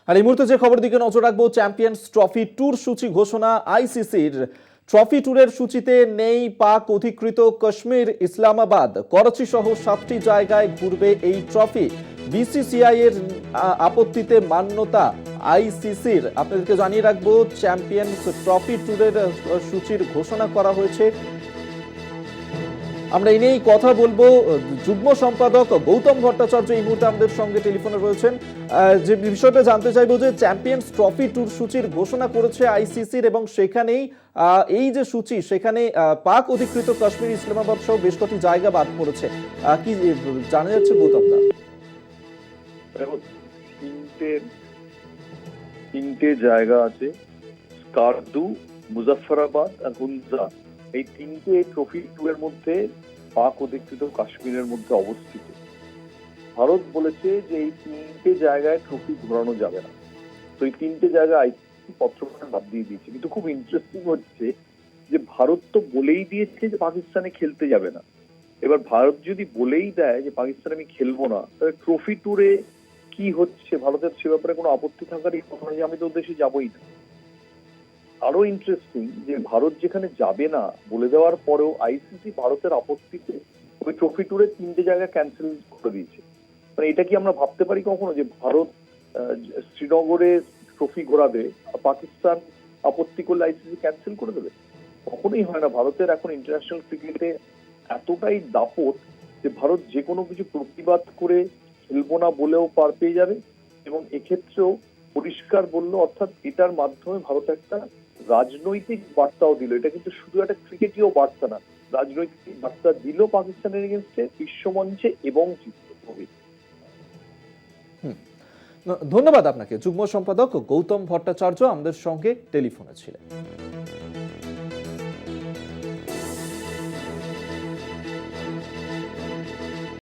আর এই মুহূর্তে যে খবর দিকে নজর রাখবো, চ্যাম্পিয়ন্স ট্রফি ট্যুর সূচি ঘোষণা আইসিসির। ট্রফি ট্যুরের সূচিতে নেই পাক অধিকৃত কাশ্মীর, ইসলামাবাদ, করাচি সহ 7টি জায়গায় ঘুরবে এই ট্রফি। বিসিসিআই এর আপত্তিতে মান্যতা আইসিসির। আপনাদেরকে জানিয়ে রাখবো, চ্যাম্পিয়ন্স ট্রফি ট্যুরের সূচির ঘোষণা করা হয়েছে। আমরা এই নিয়েই কথা বলবো। যুগ্ম সম্পাদক গৌতম ভট্টাচার্য এই মুহূর্তে আমাদের সঙ্গে টেলিফোনে রয়েছেন। যে বিষয়টা জানতে চাইবো, যে চ্যাম্পিয়ন্স ট্রফি ট্যুর সূচির ঘোষণা করেছে আইসিসির এবং সেখানেই এই যে সূচি, সেখানে পাক অধিকৃত কাশ্মীর, ইসলামাবাদ সহ বেশ কটি জায়গা বাদ পড়েছে। কি জানা যাচ্ছে গৌতম দা? তিনটে জায়গা আছে, স্কারদু, মুজাফফরাবাদ আর হুনজা। এই তিনটে ট্রফি ট্যুরের মধ্যে পাক অধিকৃত কাশ্মীরের মধ্যে অবস্থিত। ভারত বলেছে যে এই তিনটে জায়গায় ট্রফি ঘোরানো যাবে না, তো এই তিনটে জায়গায় আইসিসি পত্রখানা বাদ দিয়ে দিয়েছে। কিন্তু খুব ইন্টারেস্টিং হচ্ছে যে ভারত তো বলেই দিয়েছে যে পাকিস্তানে খেলতে যাবে না। এবার ভারত যদি বলেই দেয় যে পাকিস্তানে আমি খেলবো না, তাহলে ট্রফি ট্যুরে কি হচ্ছে ভারতের সে ব্যাপারে কোনো আপত্তি থাকারই কথা নয় যে আমি তো দেশে যাবোই না। আরো ইন্টারেস্টিং যে ভারত যেখানে যাবে না বলে দেওয়ার পরেও আইসিসি ভারতের আপত্তিতে ওই ট্রফি ট্যুরে তিনটে জায়গা ক্যান্সেল করে দিয়েছে। মানে এটা কি আমরা ভাবতে পারি কখনো যে ভারত শ্রীনগরে ট্রফি ঘোরাবে, পাকিস্তান আপত্তি করলে আইসিসি ক্যান্সেল করে দেবে? কখনোই হয় না। ভারতের এখন ইন্টারন্যাশনাল ক্রিকেটে এতটাই দাপট যে ভারত যে কোনো কিছু প্রতিবাদ করে খেলবো না বলেও পার পেয়ে যাবে, এবং এক্ষেত্রেও পরিষ্কার বললো, অর্থাৎ এটার মাধ্যমে ভারত একটা রাজনৈতিক বার্তাও দিল। এটা কিন্তু শুধু একটা ক্রিকেটীয় বার্তা না, রাজনৈতিক বার্তা দিল পাকিস্তানের এগেনস্টে বিশ্বমঞ্চে এবং জিতল। ধন্যবাদ আপনাকে। যুগ্ম সম্পাদক গৌতম ভট্টাচার্য আমাদের সঙ্গে টেলিফোনে ছিলেন।